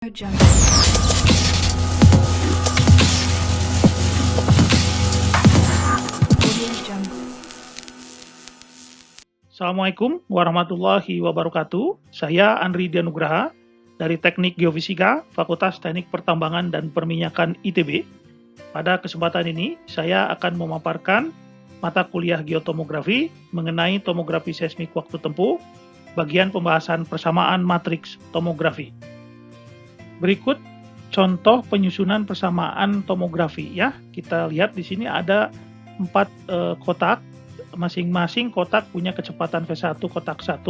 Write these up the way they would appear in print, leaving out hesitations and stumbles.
Jungle. Audio Jungle. Assalamualaikum warahmatullahi wabarakatuh. Saya Andri Dianugraha dari Teknik Geofisika, Fakultas Teknik Pertambangan dan Perminyakan ITB. Pada kesempatan ini, saya akan memaparkan mata kuliah geotomografi mengenai tomografi seismik waktu tempuh, bagian pembahasan persamaan matriks tomografi. Berikut contoh penyusunan persamaan tomografi ya. Kita lihat di sini ada 4 kotak. Masing-masing kotak punya kecepatan V1 kotak 1,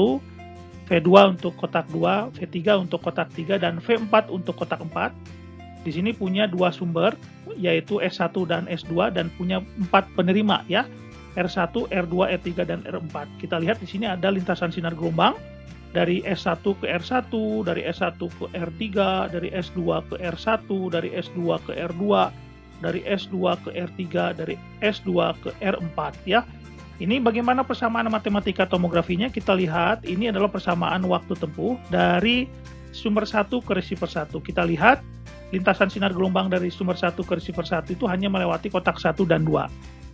V2 untuk kotak 2, V3 untuk kotak 3, dan V4 untuk kotak 4. Di sini punya 2 sumber, yaitu S1 dan S2, dan punya 4 penerima ya, R1, R2, R3, dan R4. Kita lihat di sini ada lintasan sinar gelombang dari S1 ke R1, dari S1 ke R3, dari S2 ke R1, dari S2 ke R2, dari S2 ke R3, dari S2 ke R4 ya. Ini bagaimana persamaan matematika tomografinya? Kita lihat ini adalah persamaan waktu tempuh dari sumber 1 ke receiver 1. Kita lihat lintasan sinar gelombang dari sumber 1 ke receiver 1 itu hanya melewati kotak 1 dan 2.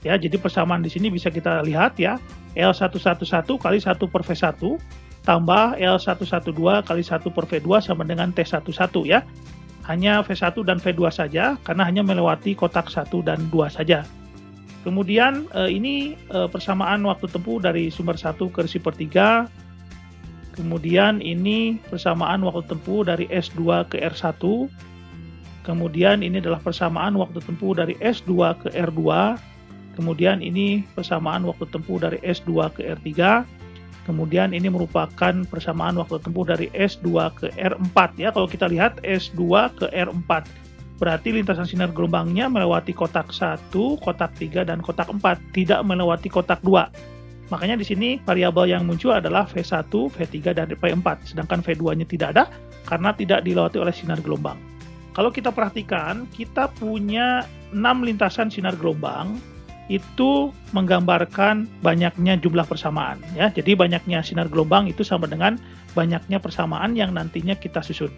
Ya, jadi persamaan di sini bisa kita lihat ya, L111 kali 1 per V1 tambah L112 kali 1 per V2 sama dengan T11 ya. Hanya V1 dan V2 saja karena hanya melewati kotak 1 dan 2 saja. Kemudian ini persamaan waktu tempuh dari sumber 1 ke receiver 3. Kemudian ini persamaan waktu tempuh dari S2 ke R1. Kemudian ini adalah persamaan waktu tempuh dari S2 ke R2. Kemudian ini persamaan waktu tempuh dari S2 ke R3. Kemudian ini merupakan persamaan waktu tempuh dari S2 ke R4 ya. Kalau kita lihat S2 ke R4, berarti lintasan sinar gelombangnya melewati kotak 1, kotak 3, dan kotak 4, tidak melewati kotak 2. Makanya di sini variabel yang muncul adalah V1, V3, dan V4, sedangkan V2-nya tidak ada karena tidak dilewati oleh sinar gelombang. Kalau kita perhatikan, kita punya 6 lintasan sinar gelombang, itu menggambarkan banyaknya jumlah persamaan ya. Jadi banyaknya sinar gelombang itu sama dengan banyaknya persamaan yang nantinya kita susun.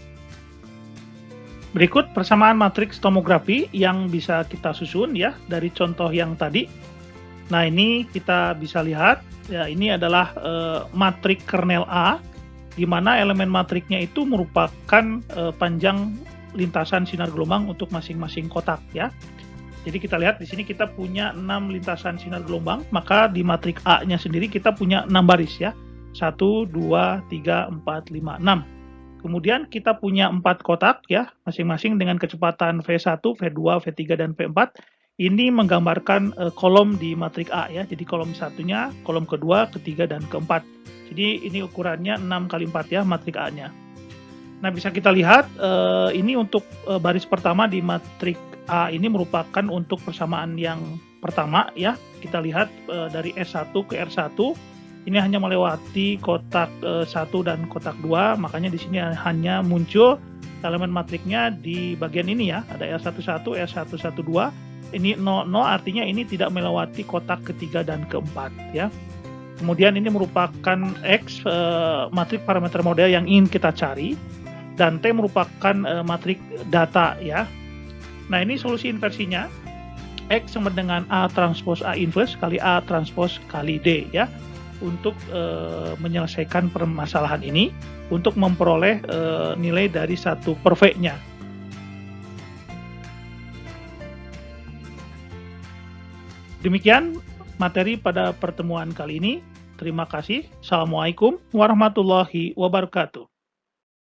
Berikut persamaan matriks tomografi yang bisa kita susun ya dari contoh yang tadi. Nah, ini kita bisa lihat ya, ini adalah matrik kernel A, di mana elemen matriknya itu merupakan panjang lintasan sinar gelombang untuk masing-masing kotak ya. Jadi kita lihat di sini kita punya 6 lintasan sinar gelombang, maka di matrik A-nya sendiri kita punya 6 baris ya. 1, 2, 3, 4, 5, 6. Kemudian kita punya 4 kotak ya, masing-masing dengan kecepatan V1, V2, V3, dan V4. Ini menggambarkan kolom di matrik A ya. Jadi kolom satunya, kolom kedua, ketiga, dan keempat. Jadi ini ukurannya 6 kali 4 ya matrik A-nya. Nah, bisa kita lihat ini untuk baris pertama di matrik A ini merupakan untuk persamaan yang pertama ya. Kita lihat dari S1 ke R1 ini hanya melewati kotak 1 dan kotak 2, makanya di sini hanya muncul elemen matriknya di bagian ini ya. Ada L11, L112. Ini 00 artinya ini tidak melewati kotak ketiga dan keempat ya. Kemudian ini merupakan X matrik parameter model yang ingin kita cari, dan T merupakan matrik data ya. Nah, ini solusi inversinya. X sama dengan A transpose A inverse kali A transpose kali D ya. Untuk menyelesaikan permasalahan ini, untuk memperoleh nilai dari 1 per V-nya. Demikian materi pada pertemuan kali ini. Terima kasih. Assalamualaikum warahmatullahi wabarakatuh.